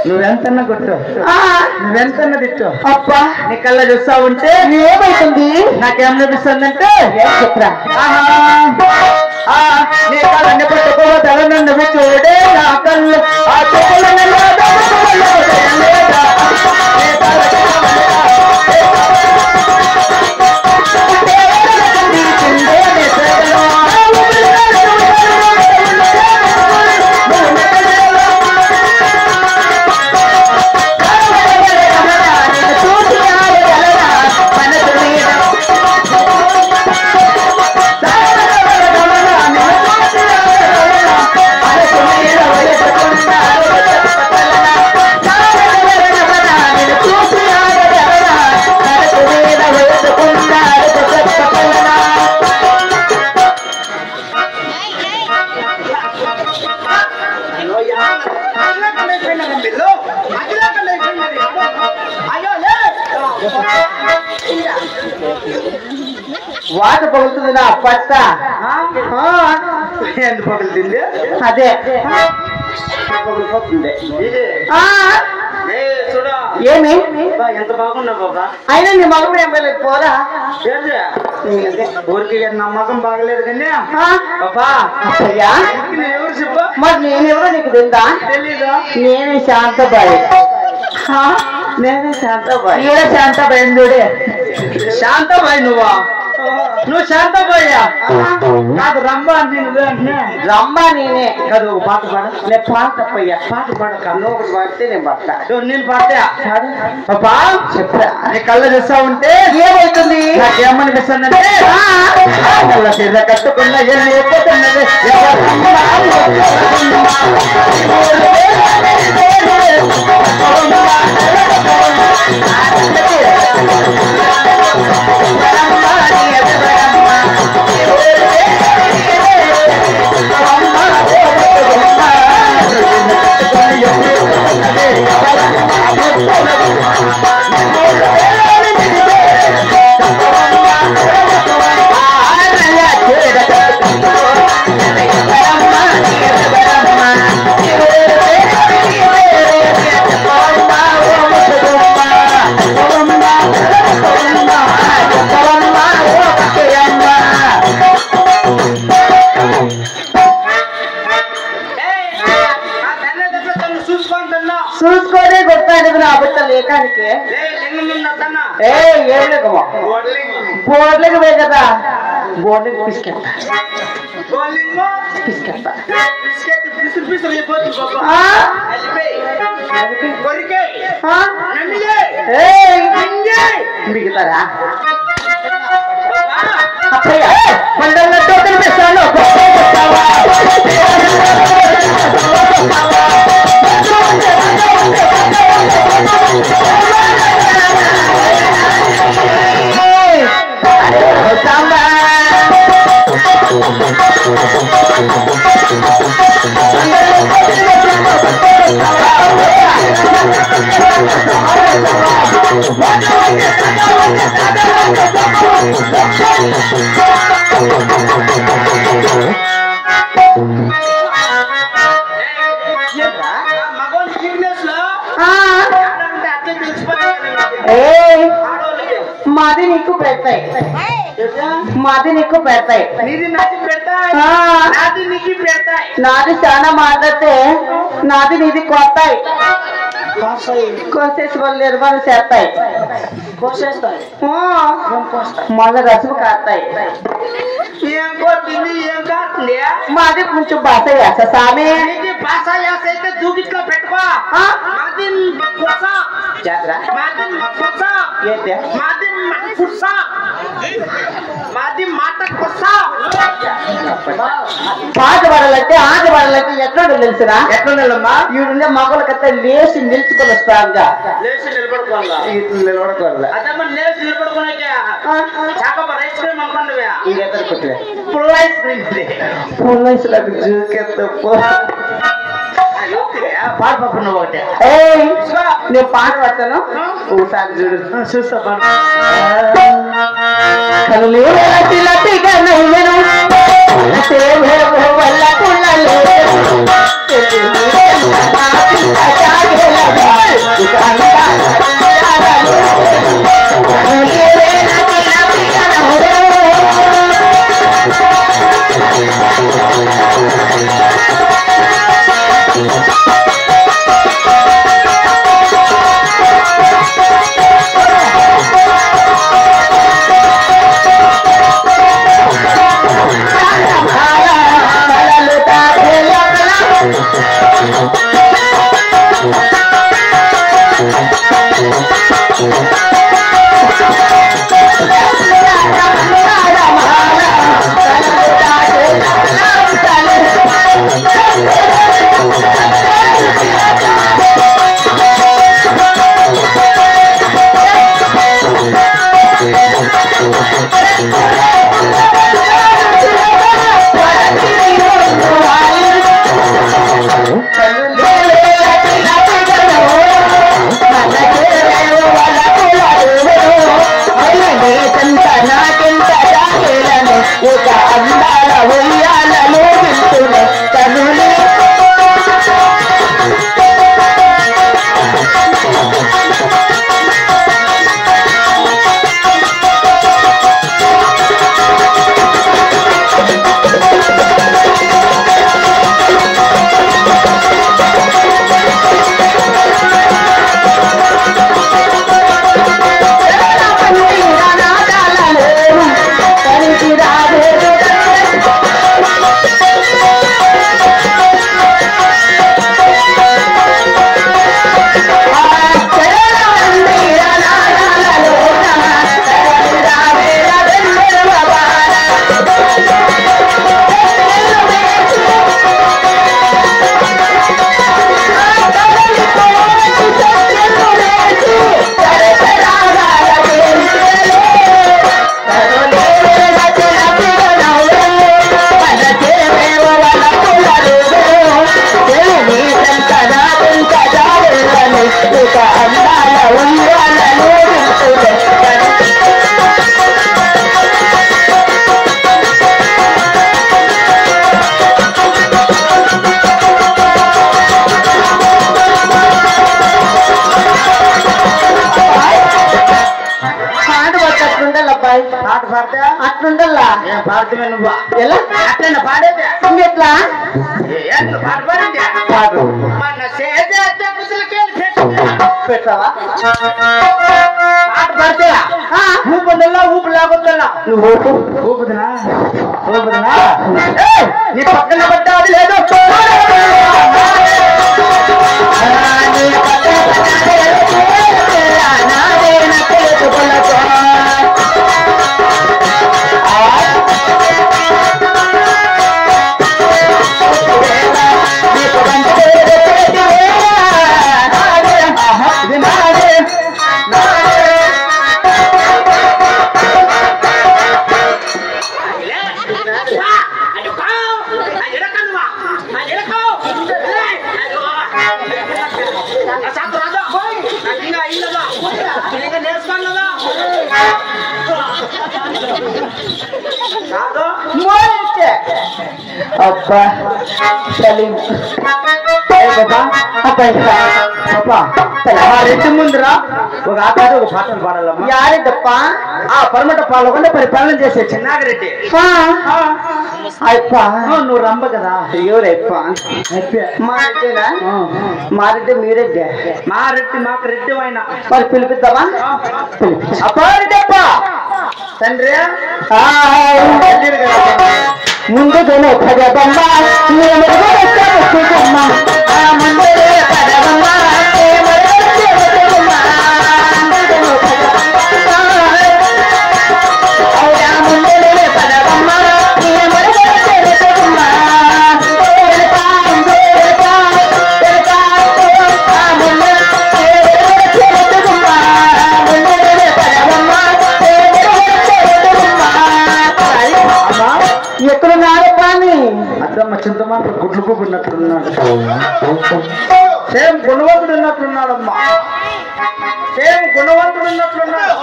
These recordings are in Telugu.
నువ్వెంతన్నా కొట్టు, నువ్వెంతన్నా తిట్టు. అబ్బా నీ కళ్ళ చూస్తా ఉంటే ఏమైతుంది? నాకేమనిపిస్తుందంటే చెప్పరా? నీ కళ్ళని పట్టుకోవద్దు నన్ను చూడే నా కళ్ళు ఆ వాట పగులుతుంది నా పట్ట. ఎంత పగులుతుంది? అదే పగులిపోతుంది. ఏమి ఎంత బాగున్నా బాబా? అయినా నీ మగం ఏం బాగలేదు పోరా. ఊరికి నా మగం బాగలేదు కానీ బాబా ఎవరు చెప్పు. మరి నేనెవరో నీకు తెలుదా? తెలీదు. నేనే శాంతబాయి. నేనే శాంతబాయి. ఈడ శాంతబాయి చూడే. శాంతబాయి నువ్వా? నువ్వు శాంతబాయ్యా? నాకు రంభా అంటే నువ్వే అంటే. రంభా నేనే కాదు. ఒక పాట పాడ. నేను పాట తప్పయ్యా. పాట పాడక నువ్వు ఒకటి పాడితే నేను పడతా. నేను పాడతా. పాపా చెప్పరా? నీ కళ్ళ చూస్తా ఉంటే ఏమవుతుంది? నాకేమనిపిస్తుందంటే కట్టుకున్నా వెళ్ళిపోతున్నది. చూసుకోనే కొట్టాడు నా బిడ్డ లేకానికి. ఏం లేకమ్మా బోర్డులకు పోయి కదా. బోర్డులకు పిసుకెళ్తా పిసుకెళ్తా. మిగతారా అప్పయ్య పండుగలతో కనిపిస్తాను. మాది నీకు పెడతాయి. మాది నీకు పెడతాయి. నాది చాలా మాట్లాడితే నాది నీది కొత్తాయి. కోసేసి వాళ్ళు నిర్మాణం చేస్తాయి. మళ్ళీ రసం కాస్తాయి. మాది కొంచెం భాష వేస్తా సామి. భాష అయితే దూకిట్లో పెట్టుకో. పాట పడాలంటే ఆట పడాలంటే ఎట్లా తెలుసురా? ఎట్లా నెలమ్మా? ఈడుండే మగలకైతే లేచి నిలుచుకొని స్ట్రాంగ్ గా లేచి నిలబడుకోవాలి. లేచి నిలబడుకునే full ice cream full ice పాట పప్పున్న ఒకటే. నేను పాట పడతాను ఒకసారి చూడు. చూస్తా పాట. కనులే లతిగా నవ్వెను వల్ల ఉండాలి అబ్బాయి పాట పాడితే అట్లుండల్లా పాడుతున్నా నువ్వు ఎలా అట్లా పాడేది ఎట్లా పాట పాడింది పాడు పెట్టావా పాట పాడితే ఊపుదల్లా ఊపు లేకపోతున్నా నువ్వు ఊపుదునా ఊపుదునా నీ పక్కన పడ్డా అది లేదు అబ్బా సలీం రెడ్డి ముందురా ఒక ఆకాడు ఒక పాటలు పాడాలమ్మా యారెడ్డప్ప ఆ పరమట పాలకుండా పరిపాలన చేసే చిన్నాగిరెడ్డి అప్ప నువ్వు రంబ కదా ఎవరప్ప మా రెడ్డినా మా రెడ్డి మీరెడ్డి మా రెడ్డి మాకు రెడ్డి అయినా మరి పిలిపిద్దామా అప్ప రెడ్డప్ప తండ్రి ముందు పదబమ్మ ఎక్కడున్నాడు కానీ అద్దమ్మ చింతమ్మ గుడ్లు కూపినట్లున్నాడు సేమ్ గుణవంతుడు ఉన్నట్లున్నాడమ్మా సేమ్ గుణవంతుడు ఉన్నట్లున్నాడు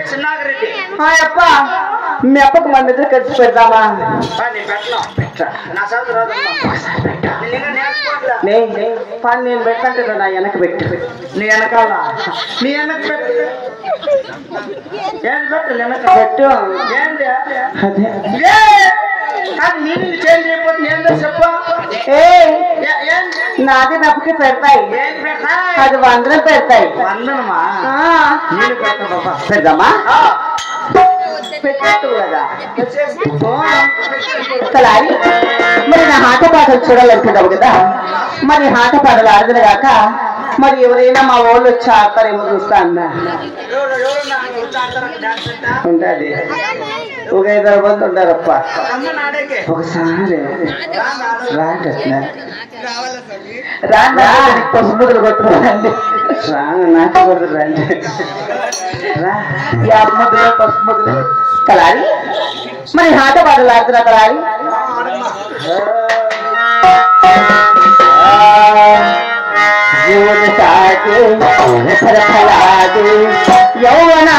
చిన్నాగిరెడ్డి అప్ప మీ అప్పకు మన దగ్గర కలిసి పెడదామా పని నేను పెట్టంటే నా వెనక పెట్టు నీ వెనకాల నీ వెనక పెట్టు ఏం పెట్టు వెనక పెట్టు ఏంటి అది నేను చేంజ్ అయిపోతుంది ఏంటో చెప్పు నాది నప్పకి పెడతాయి అది వందనం పెడతాయి వందనమా నేను పెడతా బాబా పెడదామా పెట్టు కదా మరి నా ఆట పాటలు చూడాలనుకుంటావు కదా మరి ఆట పాటలు ఆడదు కాక మరి ఎవరైనా మా వాళ్ళు వచ్చి ఆడతారేమో చూస్తా అన్నా ఉంటుంది ఒక 5 మంది ఉంటారప్ప ఒకసారి రాండి పసుముదులు కొట్టుకోండి నాకు కొడుతు రండి ముద్దులు పసుముదులు కలాలి మరి ఆట పాటలు ఆడుతున్నా కలాలి जीवन साथे फलफलादे यौवन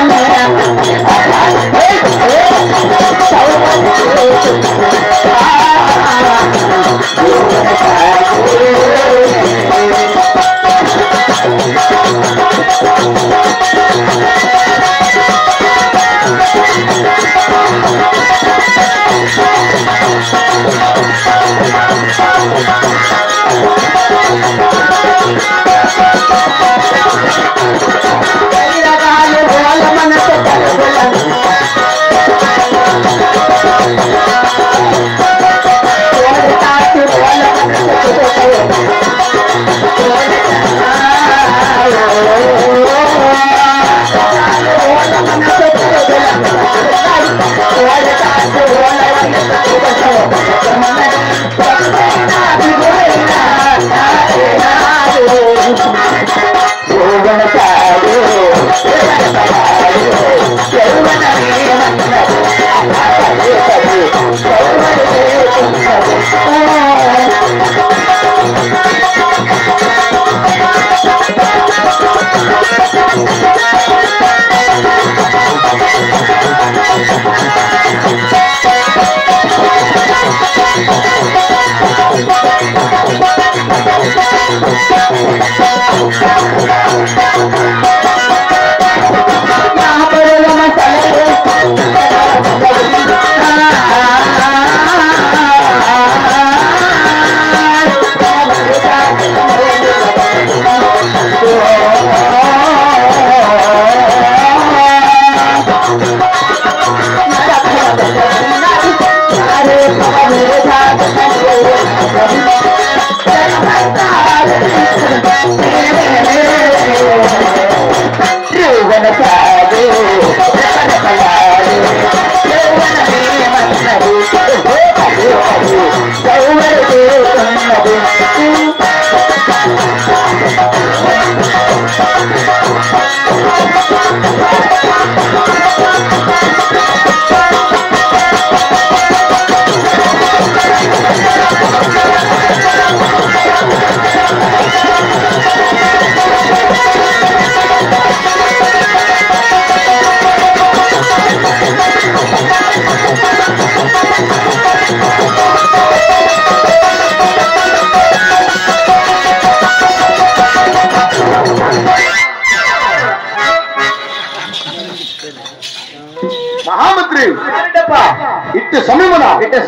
మంత్రి ఇట్టి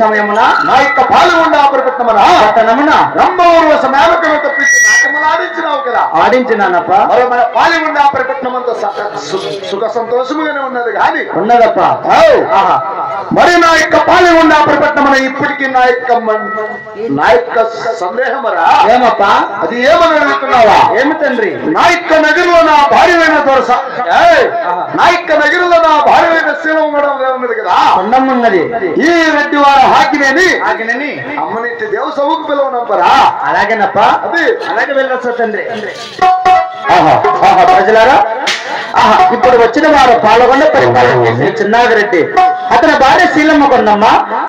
సమయమున నా యొక్క పాల్గొండ పట్టణమున రంభవరస మేనకను తప్పించి నాట్యములు ఆడించినావు కదా. ఆడించినానప్ప. మరో మన పాల్గొండ పట్టణమంతా సుఖ సంతోషముగానే ఉన్నది కానీ ఉన్నదప్ప. మరి నా యొక్క పాల్గొండ పట్టణమున ఇప్పటికీ నా యొక్క సందేహమరా ఏమప్పా? అది ఏమని అడుగుతున్నావా? ఏమి తండ్రి? నా యొక్క నగరంలో నా భార్యమైన దొరస నా యొక్క నగరంలో నా భార్యమైన శీలం కూడా ఉన్నది కదా. ఉన్నది. ఈ రెడ్డి వారి ఆకినేని అమ్మనింటి దేవసభకు పిలవనంపరా? అలాగేనప్ప. అది అలాగే వెళ్ళొచ్చు తండ్రి. ప్రజలారా, ఇప్పుడు వచ్చిన వారు పాల్గొండ పరిపాలన చేసిన చిన్నాగిరెడ్డి, అతని భార్య శీలమ్మ కొండమ్మ